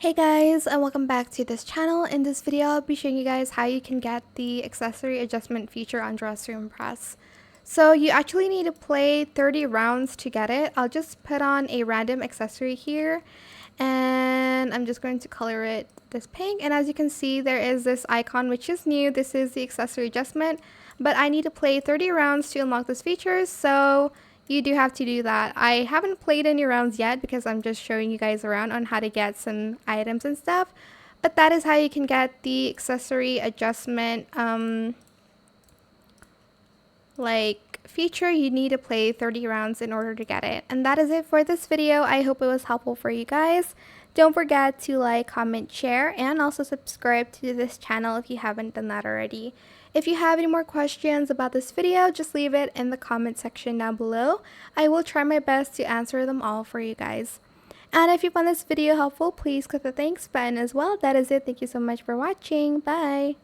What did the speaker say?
Hey guys, and welcome back to this channel. In this video, I'll be showing you guys how you can get the accessory adjustment feature on Dress To Impress. So you actually need to play 30 rounds to get it. I'll just put on a random accessory here, and I'm just going to color it this pink. And as you can see, there is this icon which is new. This is the accessory adjustment, but I need to play 30 rounds to unlock this feature, so you do have to do that. I haven't played any rounds yet because I'm just showing you guys around on how to get some items and stuff. But that is how you can get the accessory adjustment feature. You need to play 30 rounds in order to get it. And that is it for this video. I hope it was helpful for you guys. Don't forget to like, comment, share, and also subscribe to this channel if you haven't done that already. If you have any more questions about this video, just leave it in the comment section down below. I will try my best to answer them all for you guys. And if you found this video helpful, please click the thanks button as well. That is it. Thank you so much for watching. Bye!